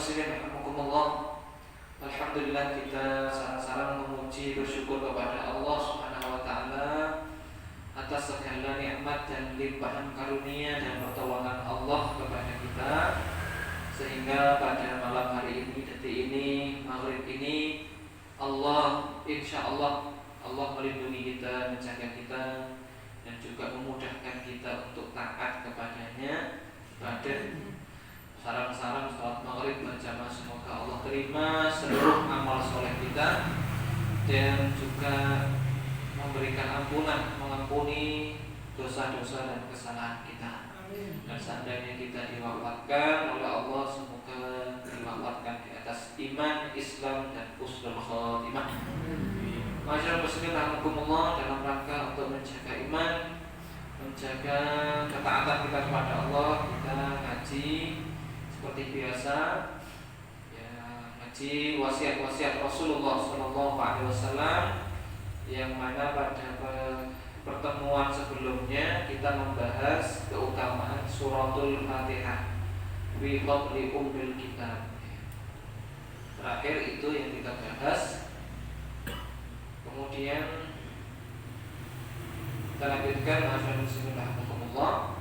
muslimin rahimakumullah. Alhamdulillah, kita sarang-sarang memuji bersyukur kepada Allah Subhanahu wa taala atas segala nikmat dan limpahan karunia dan pertolongan Allah kepada kita, sehingga pada malam hari ini, detik ini, maghrib ini, insya Allah melindungi kita, menjaga kita, dan juga memudahkan kita untuk taat kepadanya pada sarang-sarang salat maghrib berjamaah. Semoga Allah terima seluruh amal soleh kita dan juga memberikan ampunan, mengampuni dosa-dosa dan kesalahan kita. Dan seandainya kita diwafatkan oleh Allah, semoga diwafatkan di atas iman, Islam, dan husnul khotimah. Masyaallah muslimin rahimakumullah, dalam rangka untuk menjaga iman, menjaga ketaatan kita kepada Allah, kita ngaji seperti biasa, ya, ngaji wasiat-wasiat Rasulullah SAW, yang mana pada pertemuan sebelumnya kita membahas keutamaan suratul Fatihah fi fadli ummil kitab. Terakhir itu yang kita bahas. Kemudian kita lanjutkan masyaallah muslimin rahimakumullah,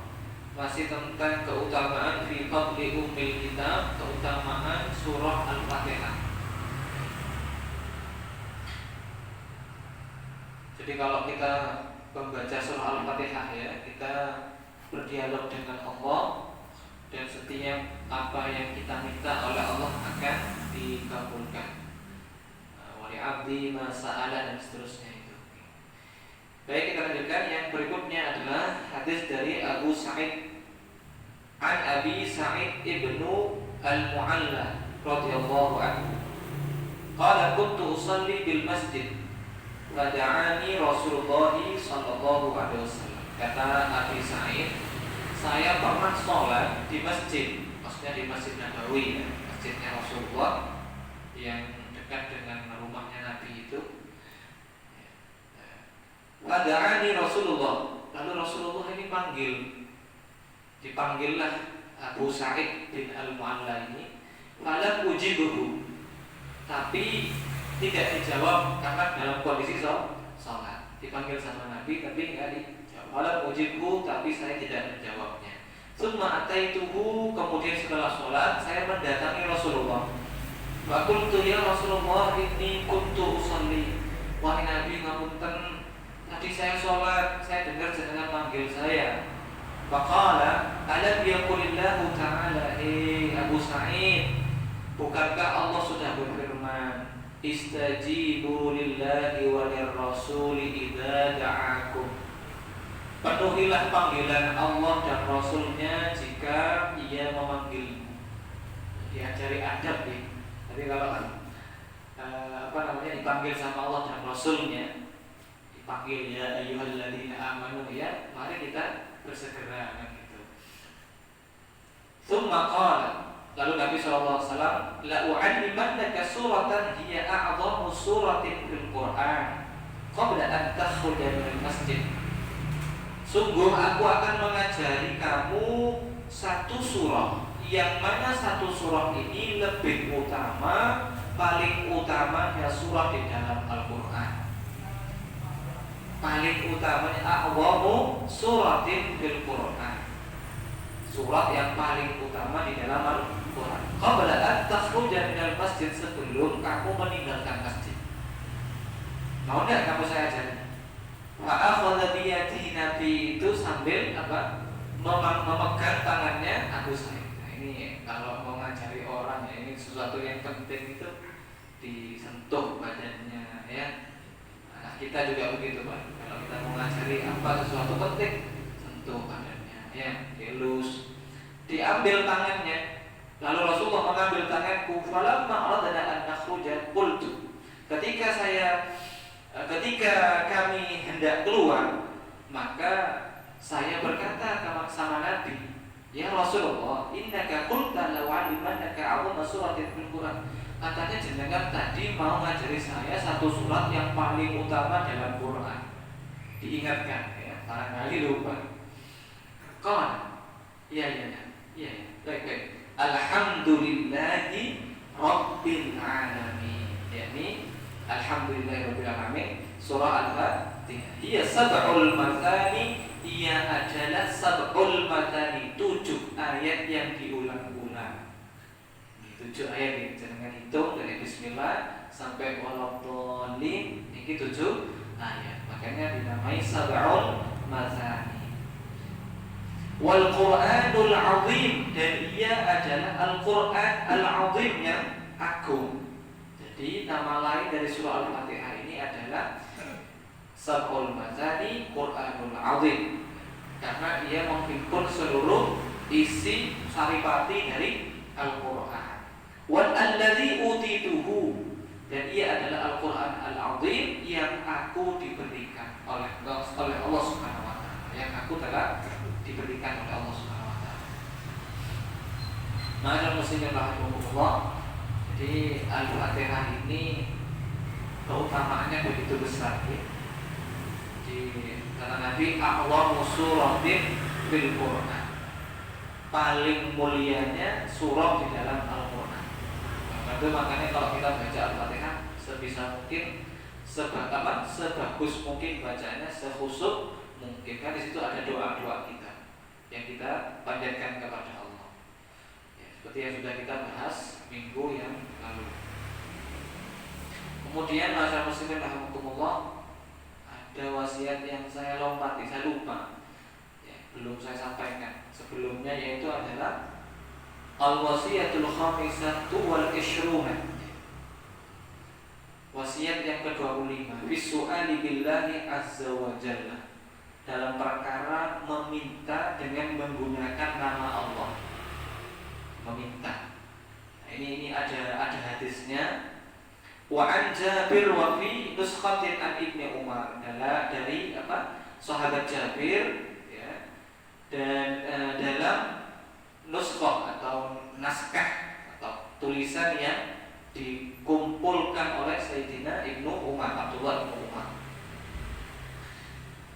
masih tentang keutamaan fi fadli ummil kitab, keutamaan surah Al-Fatihah. Jadi kalau kita membaca surah Al-Fatihah, ya, kita berdialog dengan Allah, dan setiap apa yang kita minta oleh Allah akan dikabulkan. Wali abdi masa'ala dan seterusnya itu. Baik, kita lanjutkan. Yang berikutnya adalah hadis dari Abu Sa'id an Abi Sa'id ibnu Al-Mu'alla radhiyallahu anhu. Qala kuntu usalli bil masjid fada'ani Rasulullah sallallahu alaihi wasallam. Kata Abi Sa'id, saya pernah sholat di masjid, maksudnya di Masjid Nabawi, ya, masjidnya Rasulullah yang dekat dengan rumahnya Nabi itu. Fada'ani Rasulullah, lalu Rasulullah ini dipanggillah Abu Sa'id bin Al-Mu'alla ini. Falam ujibuhu, tapi tidak dijawab karena dalam kondisi sholat. Dipanggil sama Nabi tapi tidak dijawab. Falam ujibuhu, tapi saya tidak menjawabnya. Tsumma ataituhu, kemudian setelah sholat saya mendatangi Rasulullah. Wa qultu ya Rasulullah inni kuntu usalli. Wahai Nabi, ngapunten, tadi saya sholat, saya dengar jenengan manggil saya. Faqala alam yaqulillahu ta'ala, Abu Sa'id, bukankah Allah sudah berfirman, istajibu lillahi wa lirrasuli idza da'akum, penuhilah panggilan Allah dan Rasulnya jika ia memanggilmu. Diajari adab nih. Tapi kalau dipanggil sama Allah dan Rasulnya, dipanggil ya ayyuhalladzina amanu, ya, mari kita bersegera, kan gitu. Tsumma qala, lalu Nabi SAW, la u'allimannaka suratan hiya a'dhamu suratin fil Qur'an qabla an takhruja minal masjid. Sungguh aku akan mengajari kamu satu surah, yang mana satu surah ini lebih utama, paling utamanya surah di dalam Al-Quran. Paling utamanya a'dhamu suratin fil Qur'an, surat yang paling utama di dalam Al-Quran. Qabla an takhruja minal masjid, sebelum kamu meninggalkan masjid. Mau enggak kamu saya ajari? Fa'akhadha biyadihi, Nabi itu sambil memegang tangannya Abu Sa'id. Nah, ini kalau mau ngajari orang, ya, ini sesuatu yang penting itu disentuh badannya, ya. Nah, kita juga begitu, Pak. Kalau kita mau ngajari apa sesuatu penting, sentuh badannya, ya, dilus, diambil tangannya. Lalu Rasulullah mengambil tanganku. Falamma aradna an nakhruja qultu, ketika kami hendak keluar, maka saya berkata sama Nabi, ya Rasulullah, innaka qulta law 'alimannaka 'azama suratin fil Qur'an. Katanya jenengan tadi mau ngajari saya satu surat yang paling utama dalam Quran. Diingatkan, ya, barangkali lupa. Qala, iya, baik. Alhamdulillahi Rabbil Alamin. Yani Alhamdulillahi Rabbil Alamin. Surah Al-Fatihah. Ia sab'ul mathani. Ia adalah sab'ul mathani, 7 ayat yang diulang-ulang. 7 ayat ini jangan hitung dari Bismillah sampai Waladhdallin. Ini 7 ayat. Makanya dinamai sab'ul mathani. Wal Qur'anul Azim, dan ia adalah Al-Qur'an Al-Azim yang agung. Jadi nama lain dari surah Al-Fatihah ini adalah Sab'ul Mathani Qur'anul Azim, karena ia menghimpun seluruh isi saripati dari Al-Quran. Wal alladzi utituhu, dan ia adalah Al-Quran Al-Azim yang aku diberikan oleh Allah Subhanahu wa taala, yang aku telah diberikan oleh Allah Subhanahu wa taala. Ma'asyiral muslimin rahimakumullah. Jadi Al-Fatihah ini keutamaannya begitu besar ya. Kata Nabi, a'lamu suratin bil Quran, paling mulianya surah di dalam Al-Quran. Itu makanya kalau kita baca Al-Fatihah sebisa mungkin, sebagus mungkin bacanya, sekhusyuk mungkin. Kan di situ ada doa-doa kita yang kita panjatkan kepada Allah. Ya, seperti yang sudah kita bahas minggu yang lalu. Kemudian ma'asyiral muslimin rahimakumullah, ada wasiat yang saya lompati, saya lupa ya, belum saya sampaikan sebelumnya, yaitu adalah al-wasiyatul khamisatu wal ishruna, wasiat yang ke-25, bisu'ali billahi azza wa jalla, dalam perkara meminta dengan menggunakan nama Allah. Meminta. Nah, ini ada hadisnya. Wa an Jabir wa fi nuskhatin an Ibnu Umar, adalah dari sahabat Jabir ya, dan dalam nuskhah atau naskah atau tulisan yang dikumpulkan oleh Sayyidina Ibnu Umar, Abdullah Ibnu Umar.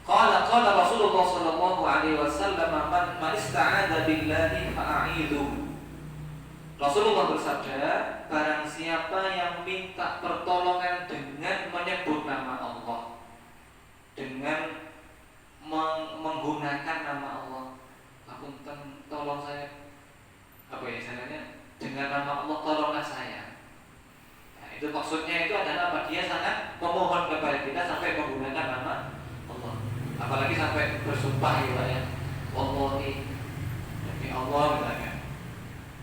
Qala Rasulullah sallallahu alaihi wasallam, man ista'adza billahi fa'idhu. Rasulullah bersabda, barang siapa yang minta pertolongan dengan menyebut nama Allah, dengan menggunakan nama Allah, Apunten, tolong saya, dengan nama Allah tolonglah saya. Nah, itu maksudnya itu adalah apa? Dia sangat memohon kepada kita sampai menggunakan nama Allah, apalagi sampai bersumpah ya, Wallahi, demi Allah misalnya,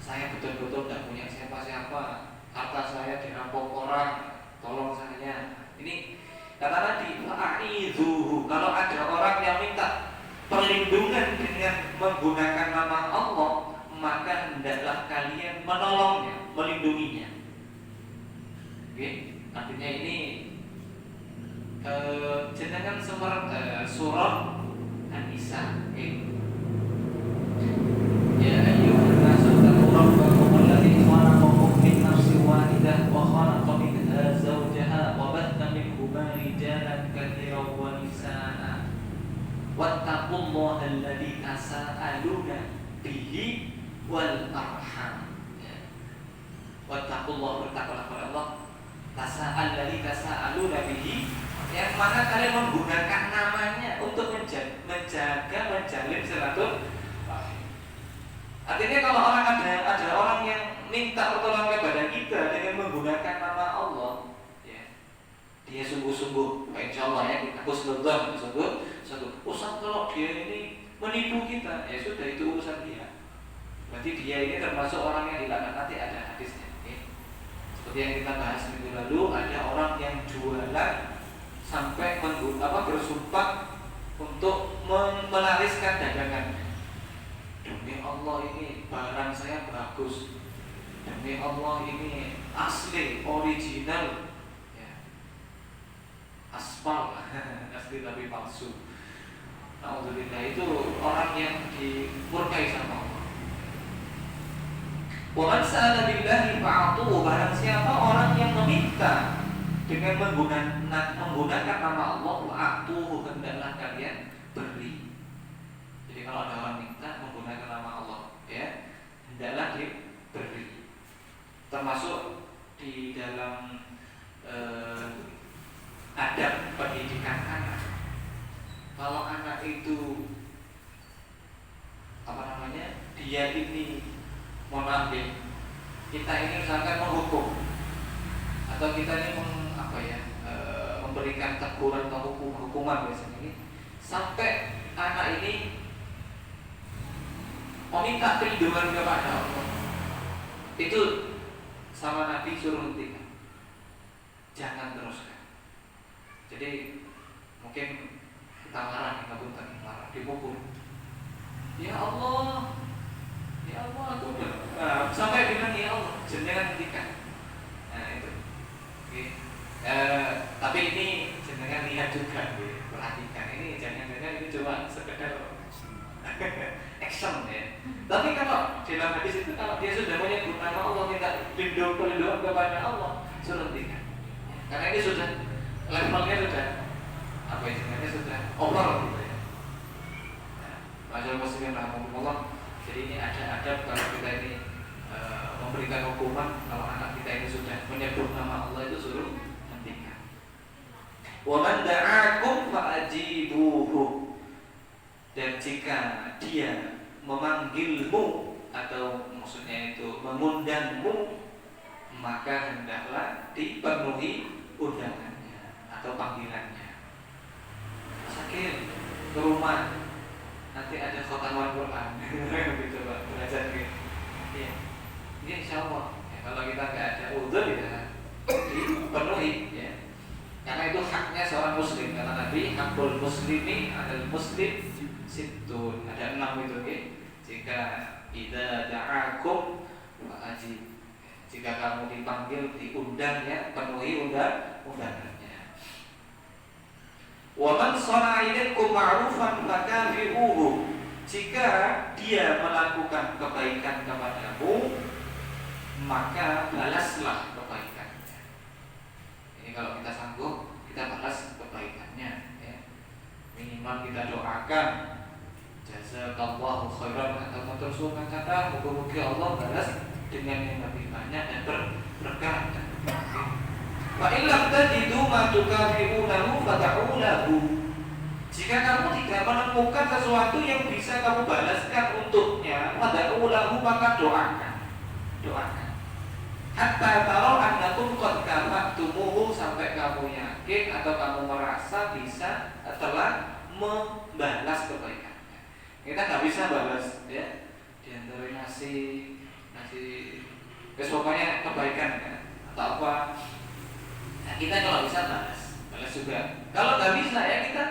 saya betul-betul tidak punya siapa-siapa, harta saya dirampok orang, tolong saya. Ini kata Nabi, fa'idhuhu, kalau ada orang yang minta perlindungan dengan menggunakan nama Allah, maka hendaklah kalian menolongnya, melindunginya. Oke, artinya ini jenengan surah An-Nisa. Ya ayyuhan nasu taqu rabbakum alladzi khalaqakum min nafsin wahidah wa khalaqa minha zawjaha wa batha minhuma rijalan katsiran wa nisaa'a wattaqullaha alladzi tasaaluna bihi wal arham. Wattaqullaha, bertakwalah kepada Allah, alladzi tasaaluna bihi, yang mana kalian menggunakan namanya untuk menjaga menjalin silaturahmi. Artinya kalau ada orang yang minta pertolongan kepada kita dengan menggunakan nama Allah, ya, dia sungguh-sungguh, insya Allah ya, aku sungguh. Usah kalau dia ini menipu kita, ya sudah, itu urusan dia. Berarti dia ini termasuk orang yang dilaknat, nanti ada hadisnya. Ya. Seperti yang kita bahas minggu lalu, ada orang yang jualan sampai bersumpah untuk menariskan dagangannya. Demi Allah ini barang saya bagus, demi Allah ini asli, original ya. Aspal asli tapi palsu. Alhamdulillah, itu orang yang dimurkai sama Allah. Wa man sa'ala billahi fa'atuhu, barang siapa orang yang meminta dengan menggunakan nama Allah, fa'atuhu, hendaklah kalian beri. Jadi kalau ada orang minta menggunakan nama Allah, ya, hendaklah beri. Termasuk di dalam adab pendidikan anak. Kalau anak itu dia ini mohon maaf ya, kita ini misalkan menghukum atau kita ini memberikan teguran atau hukuman biasanya ini, sampai anak ini meminta perlindungan kepada Allah, itu sama Nabi suruh hentikan, jangan teruskan. Jadi mungkin kita marah, kita pun marah, dipukul. Ya Allah, aku udah sampai bilang ya Allah, jenengan hentikan. Nah itu. Oke. Tapi ini jenengan lihat juga, perhatikan ini jangan-jangan ini cuma sekedar action ya. Tapi kalau dalam hadis itu, kalau dia sudah menyebut nama Allah, minta perlindungan kepada Allah, suruh hentikan. Karena ini sudah levelnya sudah sudah over gitu ya. Masyaallah muslimin rahimahumullah. Jadi ini ada adab kalau kita ini memberikan hukuman, kalau anak kita ini sudah menyebut nama Allah itu suruh hentikan. Wa man da'akum fa'ajibuhu. Dan jika dia memanggilmu atau maksudnya itu mengundangmu, maka hendaklah dipenuhi undangannya atau panggilannya. Sakit ke rumah, nanti ada khotaman Quran, coba belajar gitu. Ya, ini insya Allah. Ya, kalau kita nggak ada udzur ya dipenuhi, ya. Karena itu haknya seorang muslim. Karena Nabi hakul muslimi adalah muslim situn, ada 6 itu, ya. Jika idza da'akum fa'ajib. Jika kamu dipanggil, diundang, ya, penuhi undangannya. Wa man shana'a ilaikum ma'rufan fakafi'uhu. Jika dia melakukan kebaikan kepadamu, maka balaslah kebaikannya. Ini kalau kita sanggup, kita balas kebaikannya, ya. Minimal kita doakan jazakallahu khairan atau tersukan kata muga-muga Allah balas dengan yang lebih banyak dan berkah. Wa illam tajidu ma tukafi'unahu fad'ulahu. Jika kamu tidak menemukan sesuatu yang bisa kamu balaskan untuknya, fad'ulahu, maka doakan. Hatta taro annakum qad kafatumuhu, sampai kamu yakin atau kamu merasa bisa telah membalas kebaikannya. Kita nggak bisa balas, ya, diantara nasi pokoknya kebaikan, ya, atau apa. Nah, kita kalau bisa balas juga. Kalau nggak bisa, ya kita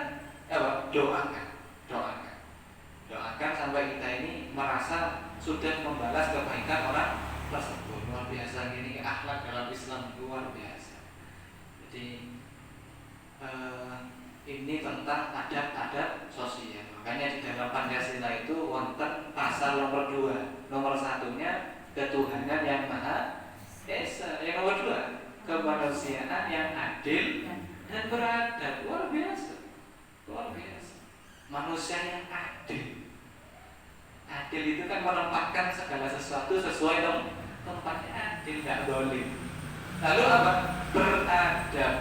doakan sampai kita ini merasa sudah membalas kebaikan orang tersebut. Luar biasa, ini akhlak dalam Islam luar biasa. Jadi ini tentang adab-adab sosial. Makanya di dalam Pancasila itu wonten pasal nomor 2. Nomor 1-nya ketuhanan yang maha esa. Yang nomor 2 kemanusiaan yang adil dan beradab. Luar biasa. Manusia yang adil. Adil itu kan menempatkan segala sesuatu sesuai tempatnya, adil, tidak zalim. Lalu apa? Beradab.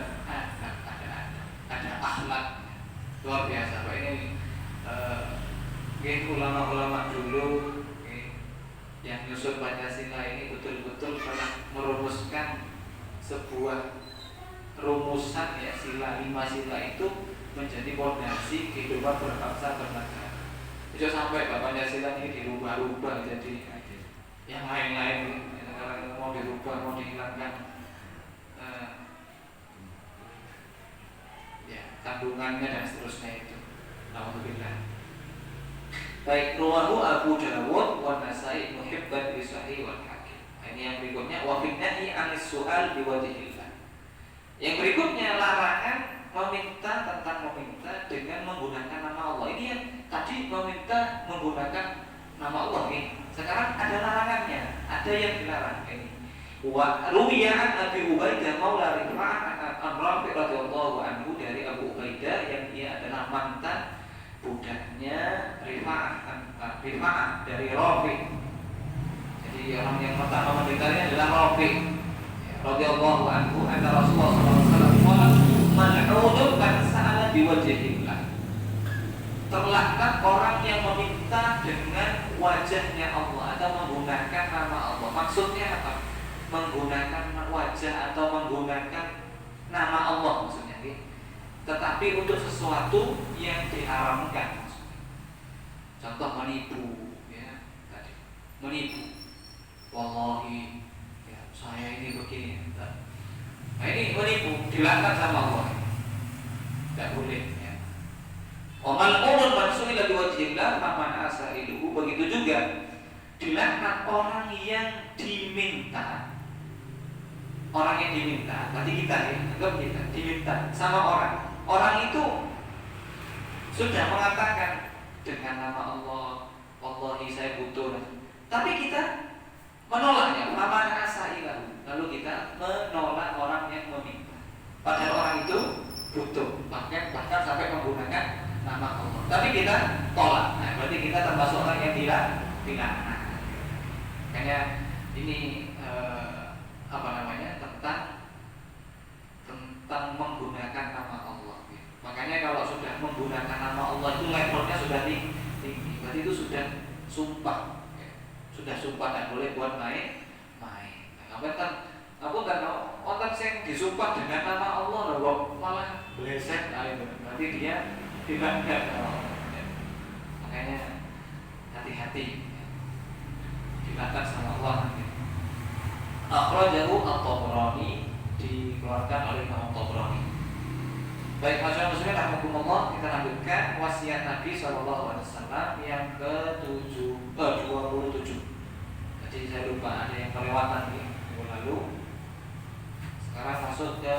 Ada akhlak. Luar biasa. Pak, ini ulama-ulama dulu yang nyusun Pancasila ini betul-betul telah merumuskan sebuah rumusan, ya, 5 sila itu menjadi fondasi kehidupan berbangsa bernegara. Itu sampai Pancasila ini dirubah-rubah jadi yang lain-lain, yang mau dirubah, mau dihilangkan kandungannya dan seterusnya itu. Alhamdulillah. Baik, rawahu Abu Dawud wa Nasai muhibban bi sahih wal hakim. Ini yang berikutnya, wa fi nahi anis su'al bi wajhillah. Yang berikutnya larangan meminta dengan menggunakan nama Allah. Ini yang tadi meminta menggunakan nama Allah ini. Sekarang ada larangannya, ada yang dilarang ini. Wa ruwiya an Abi Ubaidah maula Rifa'ah an-Rafi' radhiyallahu anhu, dari Abu Ubaidah yang dia adalah mantan budaknya Rifa'ah dari Rafi'. Jadi Jadi orang yang pertama mendengarnya adalah Rafi radhiyallahu anhu anna Rasulullah sallallahu alaihi wasallam qala mal'unun man sa'ala biwajhillah. Terlaknat orang yang meminta dengan wajahnya Allah atau menggunakan nama Allah. Maksudnya apa? Menggunakan wajah atau menggunakan nama Allah maksudnya. Tetapi untuk sesuatu yang diharamkan. Contoh menipu, ya, tadi menipu. Wallahi, ya, saya ini begini. Nah ini menipu, dilaknat sama Allah. Tidak boleh. Ya. Omal umur mansui lagi wajiblah paman asailuhu. Begitu juga dilaknat orang yang diminta. Orang yang diminta, berarti kita ya, anggap kita diminta sama orang. Orang itu sudah mengatakan dengan nama Allah, Wallahi saya butuh. Tapi kita menolaknya, paman asailuhu. Lalu kita menolak orang yang meminta. Padahal orang itu butuh, bahkan sampai menggunakan nama Allah. Tapi kita tolak. Nah, berarti kita termasuk orang yang dilaknat. Makanya ini tentang menggunakan nama Allah. Makanya kalau sudah menggunakan nama Allah itu levelnya sudah tinggi. Berarti itu sudah sumpah. Sudah sumpah dan boleh buat main. Aku kan orang yang disumpah dengan nama Allah loh, malah beleset. Berarti dia dilaknat. Makanya hati-hati dilaknat sama Allah. Akhrajahu At-Tabrani, dikeluarkan oleh Imam At-Tabrani. Baik, masyarakat muslimin rahimakumullah, kita lanjutkan wasiat Nabi SAW yang ke-27. Jadi saya lupa ada yang kelewatan nih minggu lalu. Sekarang masuk ke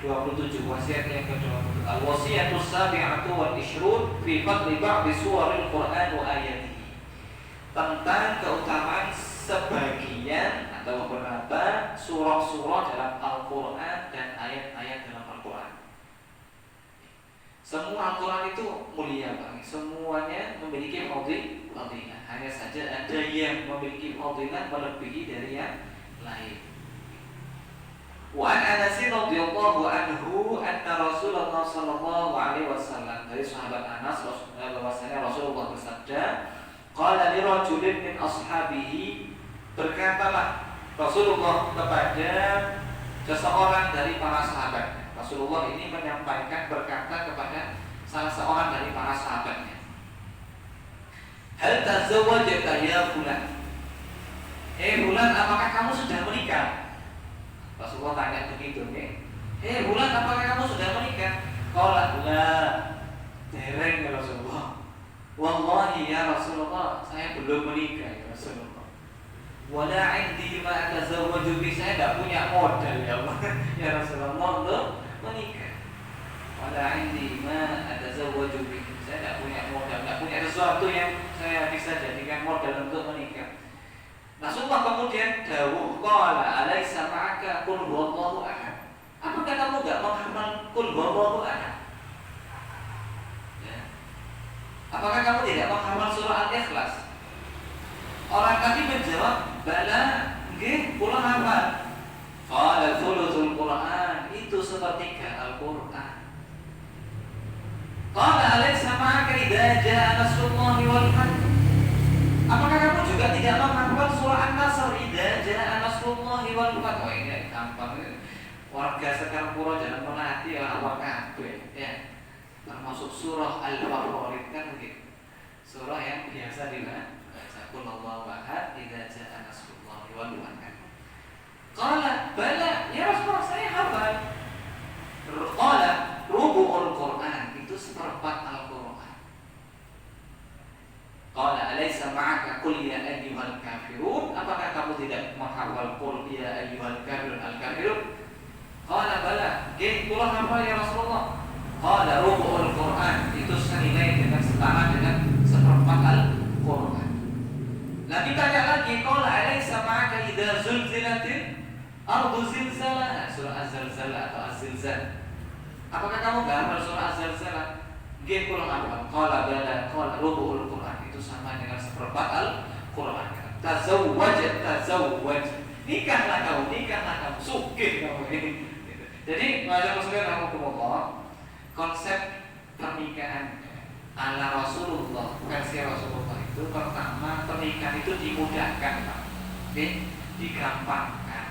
27, wasiat yang ke-27. Al-wasiyatus sabi'atu wal ishrun fi fadli ba'di suwaril Qur'an wa ayatihi. Tentang keutamaan sebagian atau beberapa surah-surah dalam Al-Quran dan ayat-ayat dalam Al-Quran. Semua Al-Quran itu mulia Bang. Semuanya memiliki fadilah. Hanya saja ada yang memiliki fadilah melebihi dari yang lain. Wa an Anas radhiyallahu anhu anna Rasulullah sallallahu alaihi wasallam, dari sahabat Anas bahwasanya Rasulullah bersabda, qala li rajulin min ashabihi, berkatalah Rasulullah kepada seseorang dari para sahabatnya. Rasulullah ini menyampaikan berkata kepada salah seorang dari para sahabatnya, hal tazawwajta ya fulan? Fulan, apakah kamu sudah menikah? Rasulullah tanya begitu nih. Fulan, apakah kamu sudah menikah? Qala la, dereng ya Rasulullah. Wallahi ya Rasulullah, saya belum menikah ya Rasulullah. Wala indi ma atazawwaju bi, saya tidak punya modal ya Allah. Ya Rasulullah, belum menikah. Wala indi ma atazawwaju bi, saya tidak punya modal, tidak punya sesuatu yang saya bisa jadikan modal untuk menikah. Rasulullah kemudian dawuh, qala alaysa ma'aka qul huwallahu ahad? Apakah kamu enggak menghafal qul huwallahu ahad? Apakah kamu tidak menghafal surah Al-Ikhlas? Orang tadi menjawab, bala, nggih, kula hafal. Qala thuluthul Qur'an, itu sepertiga Al-Qur'an. Qala alaysa ma'aka idza jaa nasrullahi wal fath? Apakah kamu juga tidak menghafal surah An-Nasr, idza jaa nasrullahi wal fath? Oh, ini gampang. Warga Sekar Pura jangan melatih awak kabeh, ya. Termasuk surah Al-Furqan kan begitu. Surah yang biasa dibaca. Qul huwallahu ahad, idza jaa nasrullahi wal fath. Qala bala ya Rasulullah, saya hafal. Qala rubu'ul Qur'an, itu seperempat Al-Qur'an. Qala alaysa ma'aka qul ya ayyuhal kafirun? Apakah kamu tidak menghafal qul ya ayyuhal kafirun al-kafirun? Qala bala, nggih kula hafal ya Rasulullah. Qala rubu'ul Qur'an, itu senilai dengan setara dengan seperempat Al-Qur'an. Nabi tanya lagi, qala alaysa ma'aka idza zulzilatil ardu zilzalaha, surah Az-Zalzalah atau Az-Zilzal. Apakah kamu enggak hafal surah Az-Zalzalah? Nggih kula hafal. Qala bala, qala rubu'ul Qur'an, itu sama dengan seperempat Al-Qur'an. tazawwaj, nikahlah kamu, sugih kamu ini. Jadi macam muslim rahimahumullah, konsep pernikahan ala Rasulullah, versi Rasulullah itu pertama pernikahan itu dimudahkan, Pak. Digampangkan.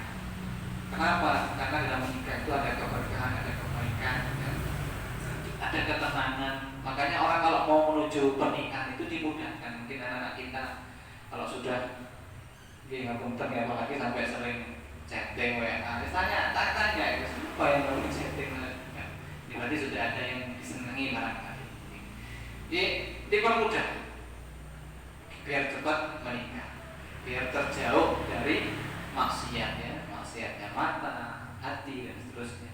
Kenapa? Karena dalam menikah itu ada keberkahan, ada kebaikan, ada ketenangan. Makanya orang kalau mau menuju pernikahan itu dimudahkan. Mungkin anak-anak kita kalau sudah ngapunten ya, apalagi sampai sering chatting WA, tanya itu apa yang baru chatting ya. Berarti sudah ada yang disenangi barangkali. Dipermudah biar cepat menikah, biar terjauh dari maksiat ya, maksiatnya mata, hati dan seterusnya.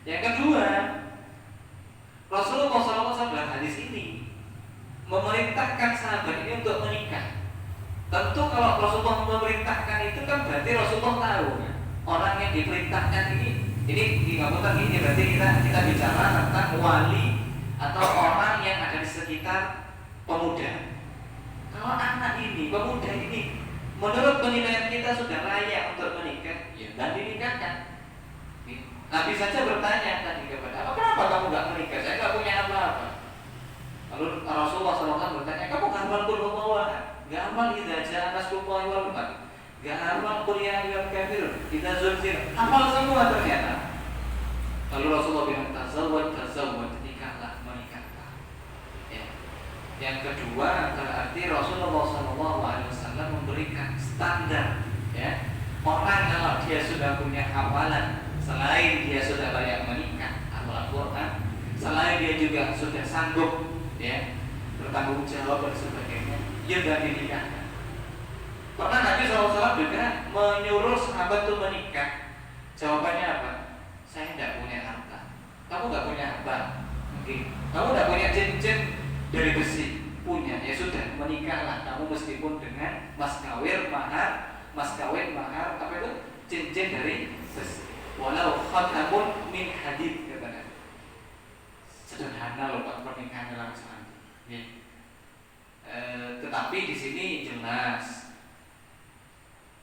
Yang kedua, Rasulullah SAW dalam hadis ini memerintahkan sahabat ini untuk menikah. Tentu kalau Rasulullah memerintahkan itu kan berarti Rasulullah tahu kan? Orang yang diperintahkan ini ngapunten ini berarti kita bicara tentang wali atau orang yang ada di sekitar pemuda. Kalau anak ini, pemuda ini, menurut penilaian kita sudah layak untuk menikah, ya dan dinikahkan. Nabi saja bertanya tadi kepada apa, kenapa kamu nggak menikah? Saya nggak punya apa-apa. Lalu Rasulullah SAW bertanya, kamu nggak hafal qul huwallahu, nggak hafal idza jaa nasrullahi wal fath, nggak hafal qul ya ayyuhal kafirun, idza zulzila, hafal semua ternyata. Lalu Rasulullah bilang tazawwaj, nikahlah, menikahlah. Ya. Yang kedua berarti Rasulullah SAW memberikan standar. Ya. Orang kalau dia sudah punya hafalan, selain dia sudah layak menikah atau Al-Quran, selain dia juga sudah sanggup ya bertanggung jawab dan sebagainya, dia sudah dinikahkan. Pernah Nabi SAW juga menyuruh sahabat itu menikah. Jawabannya apa? Saya tidak punya harta. Kamu nggak punya harta? Mungkin. Kamu nggak punya cincin dari besi? Punya. Ya sudah, menikahlah kamu meskipun dengan mas kawin mahar apa itu? Cincin dari besi. Walau khatamun min hadid, katanya. Sederhana loh Pak pernikahan dalam Islam. Ya. Tetapi di sini jelas,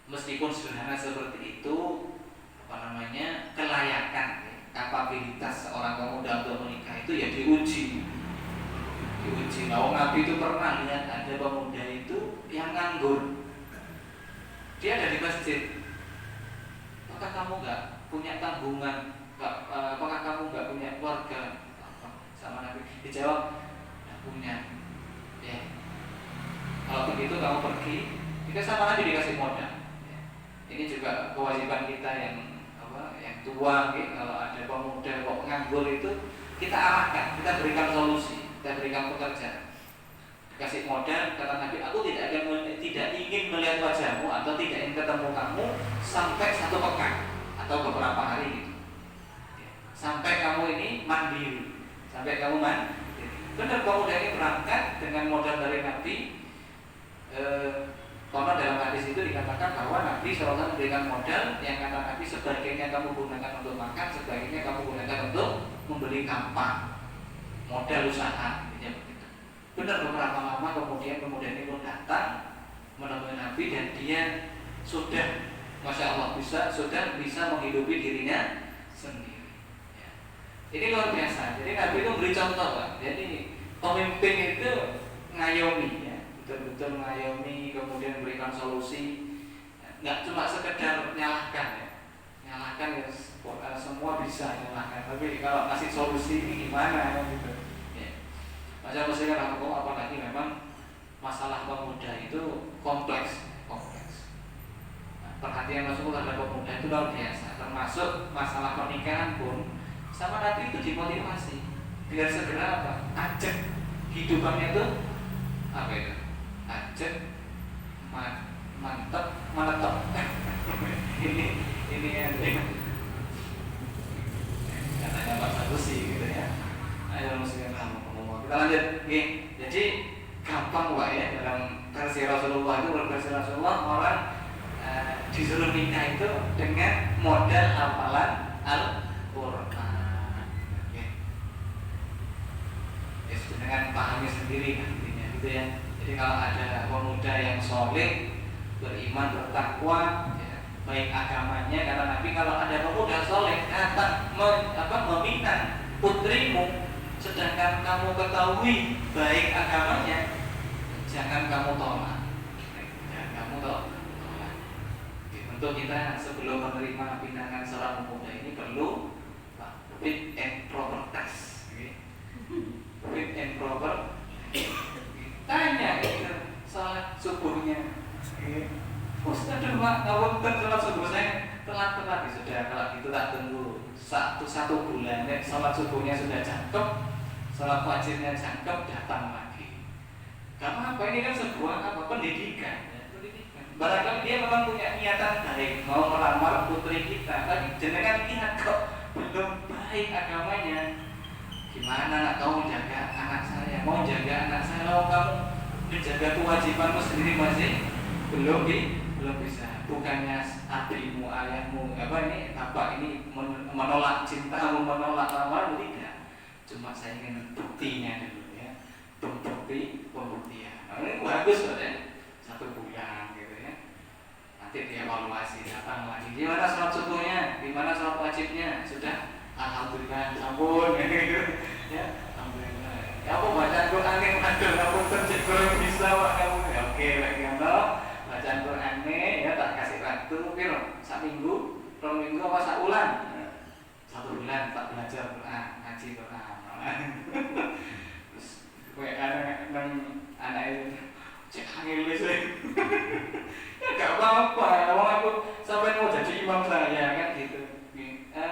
meskipun sederhana seperti itu, kelayakan, ya, kapabilitas seorang pemuda untuk menikah itu ya diuji. Nabi itu pernah lihat ada pemuda itu yang nganggur. Dia ada di masjid. Apakah kamu nggak punya tanggungan? Apakah kamu nggak punya keluarga? Sama Nabi dijawab, nggak punya. Ya. Kalau begitu kamu pergi. Jika sama Nabi dikasih modal. Ya. Ini juga kewajiban kita yang tua. Ya. Kalau ada pemuda kok nganggur itu kita arahkan, kita berikan solusi, kita berikan pekerjaan. Kasih modal, kata Nabi, aku tidak ingin melihat wajahmu atau tidak ingin ketemu kamu sampai 1 pekan atau beberapa hari gitu. Sampai kamu ini mandiri, sampai kamu mandiri. Benar, pemuda ini berangkat dengan modal dari Nabi. Karena dalam hadis itu dikatakan bahwa Nabi SAW memberikan modal yang kata Nabi sebagiannya kamu gunakan untuk makan, sebagiannya kamu gunakan untuk membeli kampung, modal usaha. Benar, beberapa lama kemudian ini pun datang menemui Nabi dan dia sudah, masya Allah, sudah bisa menghidupi dirinya sendiri. Ya. Ini luar biasa. Jadi Nabi itu beri contoh, Pak. Jadi pemimpin itu ngayomi, ya, betul-betul ngayomi, kemudian berikan solusi. Nggak cuma sekedar nyalahkan, ya. Nyalahkan ya, semua bisa nyalahkan. Tapi kalau kasih solusi ini gimana, ya, gitu. Macam muslim rahimahullah, apalagi memang masalah pemuda itu kompleks. Nah, perhatian Rasulullah terhadap pemuda itu luar biasa. Termasuk masalah pernikahan pun sama Nabi itu dimotivasi biar segera ajak hidupannya itu ajak mantap menetap. ini katanya Pak Sanusi gitu ya. Ayo muslim rahimahullah. Kita lanjut, nih. Jadi gampang Pak ya, dalam versi Rasulullah itu, versi Rasulullah orang disuruh nikah itu dengan modal hafalan Al-Quran. Okay. Ya, dengan pahami sendiri nantinya gitu ya. Jadi kalau ada pemuda yang soleh beriman, bertakwa, ya, baik agamanya. Karena Nabi kalau ada pemuda soleh datang meminang putrimu, sedangkan kamu ketahui baik agamanya, jangan kamu tolak. Jangan kamu tolak. Untuk kita sebelum menerima pinangan seorang pemuda ini perlu fit and proper test. Fit and proper. Tanya salat subuhnya. Ustaz, Mak, ngapunten salat subuh saya telat-telat. Sudah, kalau gitu tak tunggu satu bulan. Salat subuhnya sudah cakep, salat wajibnya cakep, datang lagi. Gak apa-apa, ini kan sebuah pendidikan. Barangkali dia memang punya niatan baik, mau melamar putri kita, tapi jenengan lihat kok belum baik agamanya. Gimana nak kamu jaga anak saya? Mau jaga anak saya, kalau kamu menjaga kewajibanmu sendiri masih belum bisa. Bukannya abimu, ayahmu, bapak ini menolak cintamu, menolak lamarmu, tidak. Cuma saya ingin buktinya dulu ya, pembuktian. Nah, ini bagus loh ya, 1 bulan gitu ya. Nanti dievaluasi, datang lagi. Gimana sholat subuhnya? Gimana sholat wajibnya? Sudah? Alhamdulillah, ampun ya, alhamdulillah. Ya apa bacaan Quran yang ada, ampun terjadi bisa Pak kamu. Ya oke, lagi bacaan Quran ya tak kasih waktu piro? 1 minggu, 2 minggu apa 1 bulan? 1 bulan tak belajar Quran, ngaji Quran. Terus kowe anak itu cek angin wis. Ya gak apa-apa, aku sampai mau jadi imam saya kan gitu.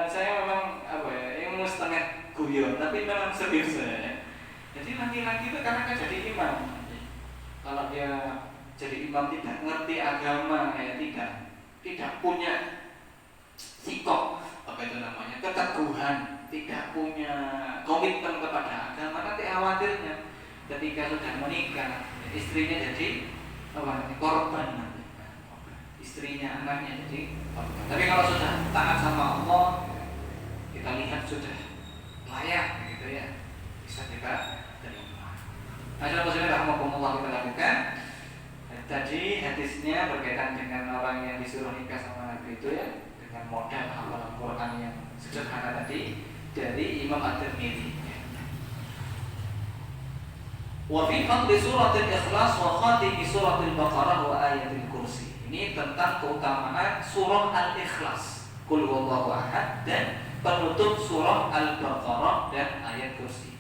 Saya memang ilmu setengah guyon, tapi memang serius ya. Jadi laki-laki itu karena kan jadi imam. Kalau dia jadi imam tidak ngerti agama, tidak punya sikap keteguhan, tidak punya komitmen kepada agama, nanti khawatirnya ketika sudah menikah istrinya jadi korban nanti. Istrinya, anaknya jadi korban. Tapi kalau sudah taat sama Allah, kita lihat sudah layak gitu ya, bisa kita terima. Ada positif rahmatullah kita lakukan. Tadi hadisnya berkaitan dengan orang yang disuruh nikah sama Nabi itu ya, dengan modal hafalan Quran yang sederhana tadi dari Imam At-Tirmidzi. Wa fi fadli suratil Ikhlas wa khatimi suratil Baqarah wa ayatil Kursi. Ini tentang keutamaan surah Al-Ikhlas, Qul huwallahu ahad, dan penutup surah Al-Baqarah dan ayat Kursi.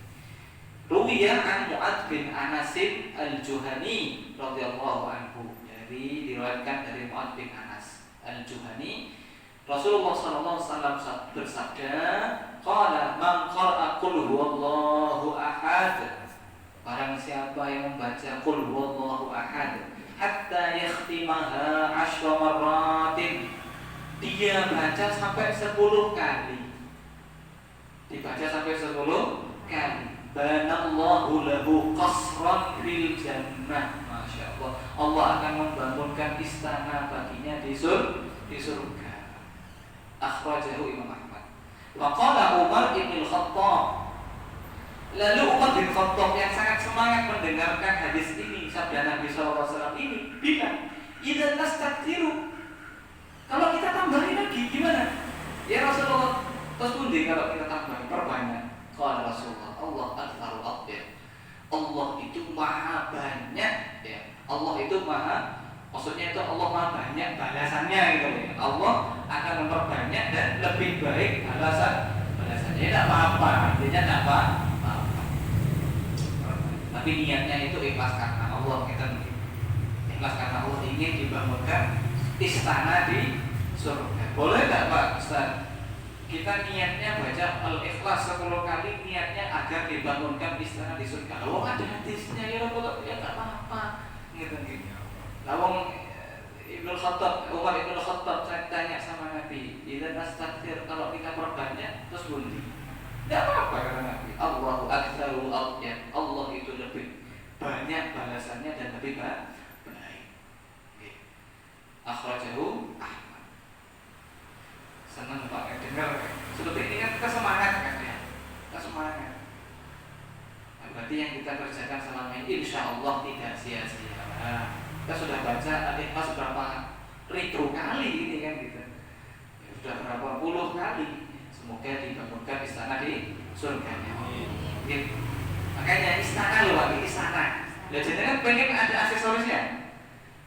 Ruwiya an Mu'adz bin Anas Al-Juhani radhiyallahu anhu. Jadi diriwayatkan dari Mu'adz bin Anas Al-Juhani, Rasulullah sallallahu alaihi wasallam bersabda, qala man qara'a qul huwallahu ahad, barang siapa yang membaca qul huwallahu ahad hatta yakhtimaha 10 marratin, dia baca sampai 10 kali. Dibaca sampai 10 kali. Banallahu lahu qasran fil jannah. Masya Allah, Allah akan membangunkan istana baginya di surga. Akhrajahu Imam Ahmad. Wa qala Umar bin Khattab. Lalu Umar bin Khattab yang sangat semangat mendengarkan hadis ini, sabda Nabi SAW ini bilang, "Idza nastaghfiru." Kalau kita tambahin lagi gimana? Ya Rasulullah, terus pundi kalau kita tambahin perbanyak? Qala Rasulullah, Allah aktsarul atya. Allah itu maha banyak ya. Allah itu maksudnya itu Allah maha banyak balasannya gitu ya. Allah akan memperbanyak dan lebih baik balasannya. Tidak apa-apa, intinya tidak apa-apa. Tapi niatnya itu ikhlas karena Allah, kita ikhlas karena Allah ingin dibangunkan istana di surga. Boleh tidak Pak Ustaz? Kita niatnya baca Al-Ikhlas 10 kali, niatnya agar dibangunkan istana di surga. Kalau ada hadisnya ya Rasulullah, ya enggak apa-apa. Gitu. Lawang Umar Ibn Khattab tanya sama Nabi, "Idza nastaghfir, kalau kita perbanyak terus bundi?" Tidak apa-apa kata Nabi. Allahu aktsarul atya. Allah itu lebih banyak balasannya dan lebih baik. Akhrajahu Ahmad. Senang Pak dengar. Seperti ini kan kita semangat kan ya. Kita semangat. Nah, berarti yang kita kerjakan selama ini insya Allah tidak sia-sia. Kita sudah baca Al-Ikhlas berapa ribu kali ini kan gitu. Ya, sudah berapa puluh kali. Semoga dibangunkan istana di surganya. Gitu. Makanya istana loh, istana. Lah jenengan pengen ada aksesorisnya.